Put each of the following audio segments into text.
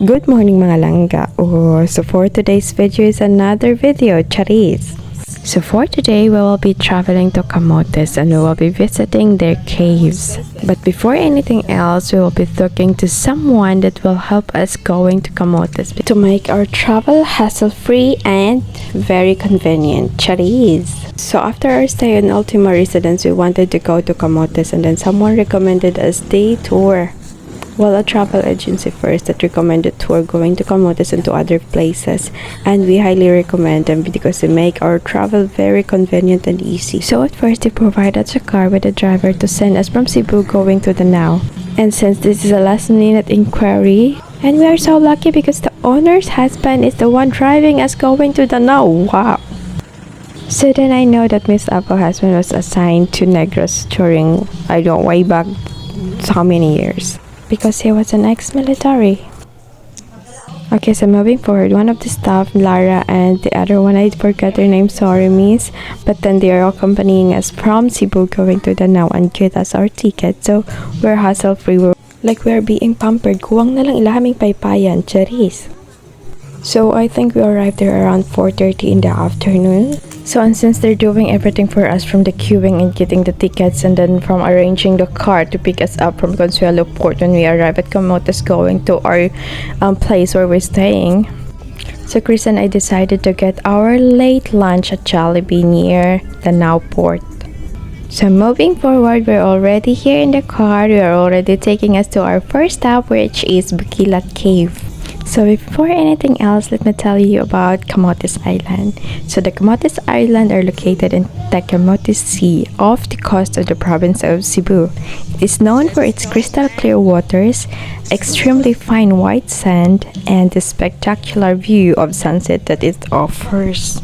Good morning mga langga. So for today's video is another video, charis. So for today, we will be traveling to Camotes and we will be visiting their caves. But before anything else, we will be talking to someone that will help us going to Camotes to make our travel hassle-free and very convenient. Charis. So after our stay in Ultima Residence, we wanted to go to Camotes and then someone recommended us day tour. Well, a travel agency first that recommended tour going to Camotes and to other places, and we highly recommend them because they make our travel very convenient and easy. So at first they provide us a car with a driver to send us from Cebu going to Danao. And since this is a last minute inquiry, and we are so lucky because the owner's husband is the one driving us going to Danao. Wow! So then I know that Miss Apple husband was assigned to Negros during, I don't know, way back how many years. Because he was an ex-military. Okay, so moving forward, one of the staff, Lara, and the other one, I forgot their name, sorry miss, but then they are accompanying us from Cebu going to Danao and get us our ticket. So we're hassle-free, we're being pampered. Kuwang na lang ilahaming paypayan, charis. So I think we arrived there around 4:30 in the afternoon. So and since they're doing everything for us from the queuing and getting the tickets and then from arranging the car to pick us up from Consuelo Port when we arrive at Camotes going to our place where we're staying. So Chris and I decided to get our late lunch at Jollibee near the Now Port. So moving forward, we're already here in the car. We are already taking us to our first stop, which is Bukilat Cave. So before anything else, let me tell you about Camotes Island. So the Camotes Island are located in the Camotes Sea off the coast of the province of Cebu. It is known for its crystal clear waters, extremely fine white sand, and the spectacular view of sunset that it offers.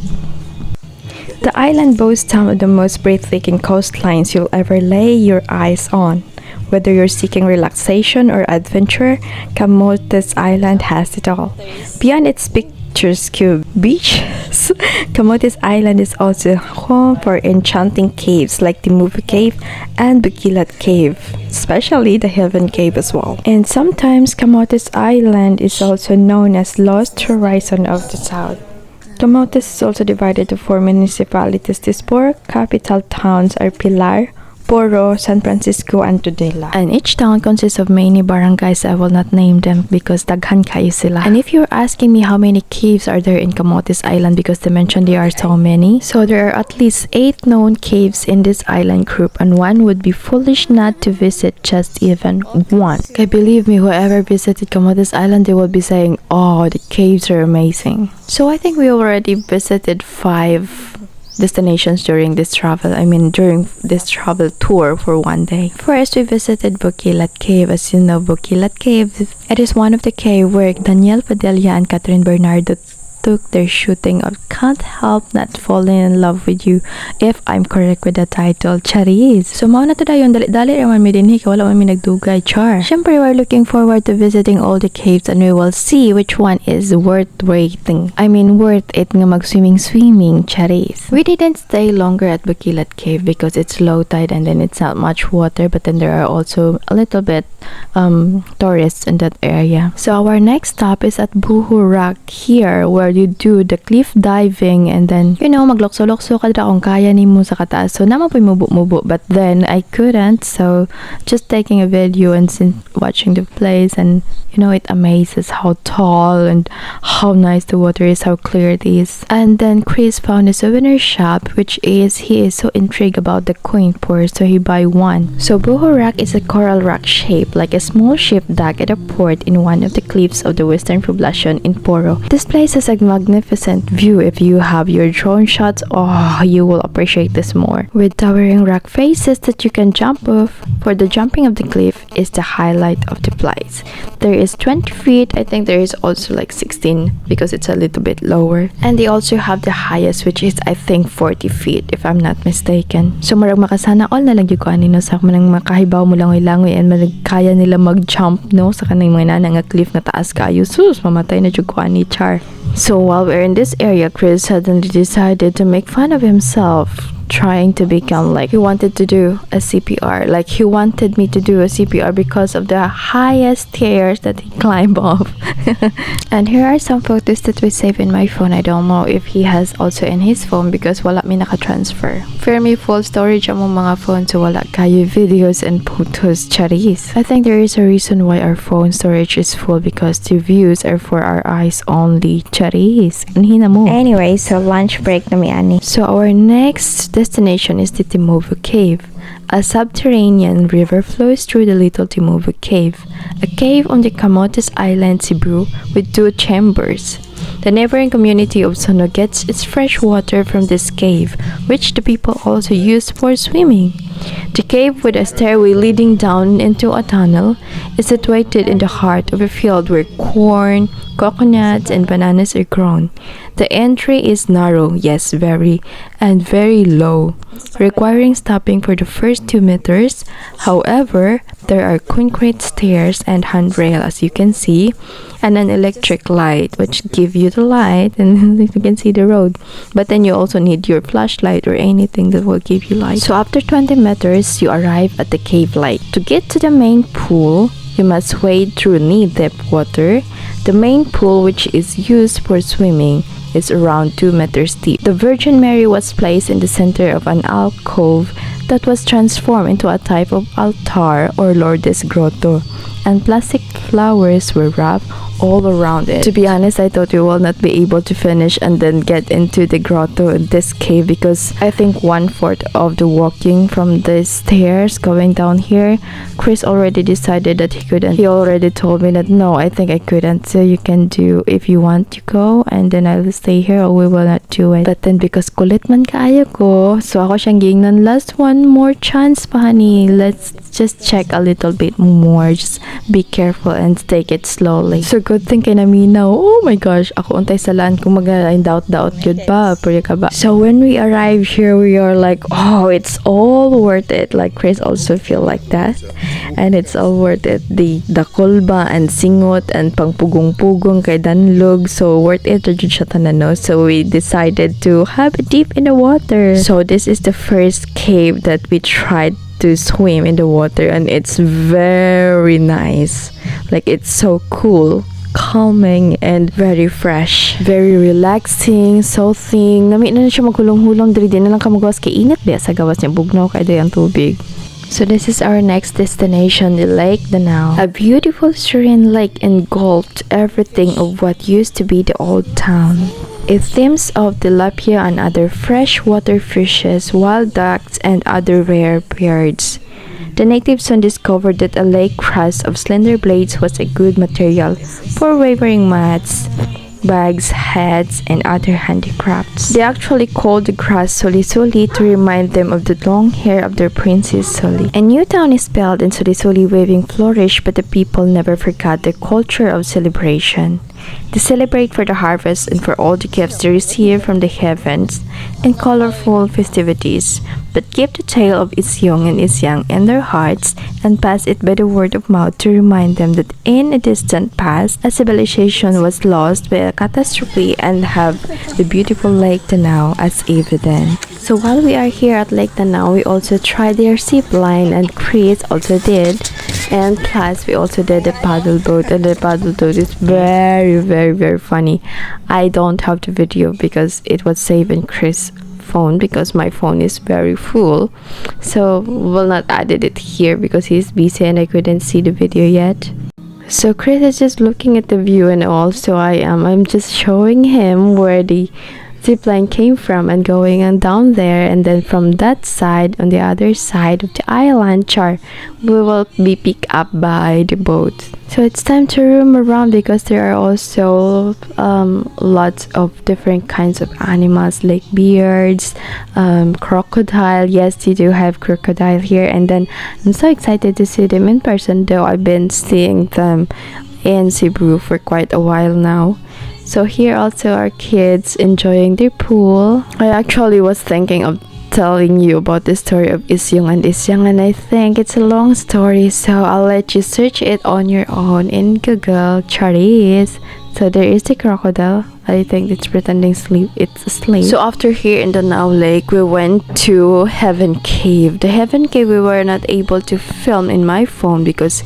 The island boasts some of the most breathtaking coastlines you'll ever lay your eyes on. Whether you're seeking relaxation or adventure, Camotes Island has it all. Beyond its picturesque beaches, Camotes Island is also home for enchanting caves like the Movie Cave and Bukilat Cave, especially the Heaven Cave as well. And sometimes Camotes Island is also known as Lost Horizon of the South. Camotes is also divided to 4 municipalities. These 4 capital towns are Pilar, Poro, San Francisco, and Tudela. And each town consists of many barangays. I will not name them because daghan kayo sila. And if you're asking me how many caves are there in Camotes Island, because they mentioned there are so many, so there are at least 8 known caves in this island group, and one would be foolish not to visit just even one. Okay, believe me, whoever visited Camotes Island, they will be saying, oh, the caves are amazing. So I think we already visited 5 destinations during this travel. During this travel tour for one day. First, we visited Bukilat Cave. As you know, Bukilat Cave, it is one of the cave where Daniel Padilla and Catherine Bernardo took their shooting of Can't Help Not Falling in Love With You, if I'm correct with the title, charis. So mao na to dayon, dali-dali raman mi dinhi kay wala man mi nagdugay, char. Syempre, we're looking forward to visiting all the caves and we will see which one is worth waiting. Worth it nga mag-swimming, charis. We didn't stay longer at Bukilat Cave because it's low tide and then it's not much water, but then there are also a little bit tourists in that area. So our next stop is at Buhu Rock here, where you do the cliff diving and then maglokso-lokso ka dra kung kaya nimo sa kataas. So naman po'y mubo-mubo, but then I couldn't, so just taking a video and watching the place, and it amazes how tall and how nice the water is, how clear it is. And then Chris found a souvenir shop, he is so intrigued about the coin port, so he buy one. So Buhu Rock is a coral rock shape like a small ship dock at a port in one of the cliffs of the western poblacion in Poro. This place has a magnificent view. If you have your drone shots, you will appreciate this more. With towering rock faces that you can jump off. For the jumping of the cliff is the highlight of the place. There is 20 feet. I think there is also like 16 because it's a little bit lower. And they also have the highest, which is I think 40 feet if I'm not mistaken. So marag makasana all na lang yung kanino sa manang makahibaw mo langoy-langoy and kaya nila mag-jump sa kanang mga nga cliff na taas kayo. Sus, mamatay na yung ni char. So while we're in this area, Chris suddenly decided to make fun of himself trying to become like, he wanted to do a CPR. Like, he wanted me to do a CPR because of the highest stairs that he climbed off. And here are some photos that we saved in my phone. I don't know if he has also in his phone because wala mi naka-transfer. Fairly full storage among mga phone, so wala kayo videos and photos. Charis. I think there is a reason why our phone storage is full, because the views are for our eyes only. Charis. Anhina mo. Anyway, so lunch break na mi ani. So our next destination is the Timovu Cave. A subterranean river flows through the Little Timovu Cave, a cave on the Camotes Island, Cebu, with 2 chambers. The neighboring community of Sono gets its fresh water from this cave, which the people also use for swimming. The cave, with a stairway leading down into a tunnel, is situated in the heart of a field where corn, coconuts, and bananas are grown. The entry is narrow, yes, very low, requiring stopping for the first 2 meters. However, there are concrete stairs and handrail, as you can see, and an electric light which give you the light, and you can see the road. But then you also need your flashlight or anything that will give you light. So after 20 meters, you arrive at the cave light. To get to the main pool, you must wade through knee-deep water. The main pool, which is used for swimming, is around 2 meters deep. The Virgin Mary was placed in the center of an alcove that was transformed into a type of altar or Lourdes grotto, and plastic flowers were wrapped all around it. To be honest, I thought we will not be able to finish and then get into the grotto in this cave, because I think 1/4 of the walking from the stairs going down here, Chris already decided that he couldn't. He already told me that no, I think I couldn't. So you can do if you want to go, and then I'll stay here, or we will not do it. But then because kulit man kaayo ko, so ako siyang gingnan, last one more chance pa, honey. Let's just check a little bit more. Just be careful and take it slowly. So good thing kay naminaw. Oh my gosh, ako untay sa laan kung doubt good ba, pwede ka ba? So when we arrive here, we are like, oh, it's all worth it. Like Chris also feel like that, and it's all worth it. The kulba and singot and pangpugong-pugong kay danlog, so worth it to jud siya tanan, no? So we decided to have a dip in the water. So this is the first cave that we tried to swim in the water, and it's very nice. Like, it's so cool, calming, and very fresh, very relaxing, soothing. Nami na siya magkulong-hulong, diri din na lang ka magawas kay init ba sa gawas niya, bugnaw kay ang tubig. So this is our next destination, the Lake Danao, a beautiful serene lake engulfed everything of what used to be the old town. It themes of tilapia and other freshwater fishes, wild ducks, and other rare birds. The natives soon discovered that a lake crust of slender blades was a good material for weaving mats, bags, hats, and other handicrafts. They actually called the grass soli-soli to remind them of the long hair of their princess Soli. A new town is built and soli-soli weaving flourished, but the people never forgot the culture of celebration. They celebrate for the harvest and for all the gifts they receive from the heavens in colorful festivities, but keep the tale of Isyong and Isyang in their hearts and pass it by the word of mouth to remind them that in a distant past, a civilization was lost by a catastrophe and have the beautiful Lake Danao as evidence. So while we are here at Lake Danao, we also tried their zip line, and Chris also did. And plus, we also did the paddle boat, and the paddle boat is very funny. I don't have the video because it was saved in Chris' phone, because my phone is very full. So we'll not added it here because he's busy and I couldn't see the video yet. So Chris is just looking at the view, and also I'm just showing him where the zipline came from and going on down there, and then from that side, on the other side of the island, we will be picked up by the boat. So it's time to roam around because there are also lots of different kinds of animals like beards, crocodile. Yes, you do have crocodile here, and then I'm so excited to see them in person, though I've been seeing them in Cebu for quite a while now. So here also are kids enjoying their pool. I actually was thinking of telling you about the story of Isyong and Isyang, and I think it's a long story, so I'll let you search it on your own in Google. Charis. So there is the crocodile. I think it's pretending sleep. It's asleep. So after here in the Now Lake, we went to Heaven Cave. The Heaven Cave we were not able to film in my phone because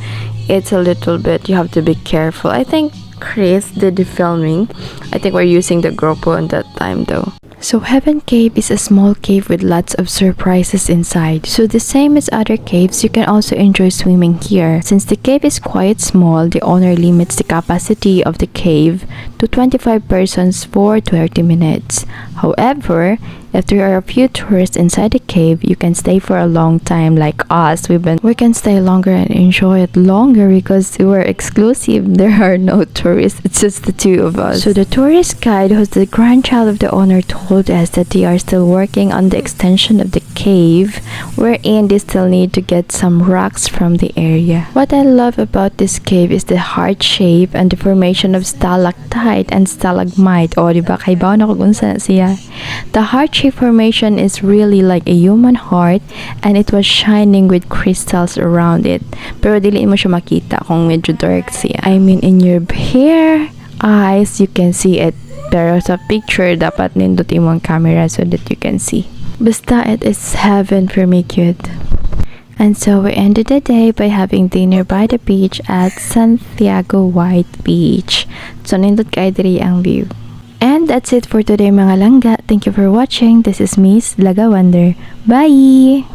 it's a little bit, you have to be careful. I think Chris did the filming. I think we're using the GoPro at that time though. So Heaven Cave is a small cave with lots of surprises inside. So the same as other caves, you can also enjoy swimming here. Since the cave is quite small, the owner limits the capacity of the cave to 25 persons for 30 minutes. However, if there are a few tourists inside the cave, you can stay for a long time like us. We can stay longer and enjoy it longer because we're exclusive. There are no tourists. It's just the two of us. So the tourist guide, who's the grandchild of the owner, told us that they are still working on the extension of the cave, wherein they still need to get some rocks from the area. What I love about this cave is the heart shape and the formation of stalactite and stalagmite. O, diba? Kaibaw na kung saan siya. The heart shape formation is really like a human heart, and it was shining with crystals around it. Pero dili mo siya makita kung medyo dark siya. I mean, in your bare eyes, you can see it. Pero sa picture, dapat nindutin mo ang camera so that you can see. Basta, it is heaven for me, cute. And so we ended the day by having dinner by the beach at Santiago White Beach. So nindot kay diri ang view. And that's it for today mga langga. Thank you for watching. This is Miss Laga Wonder. Bye!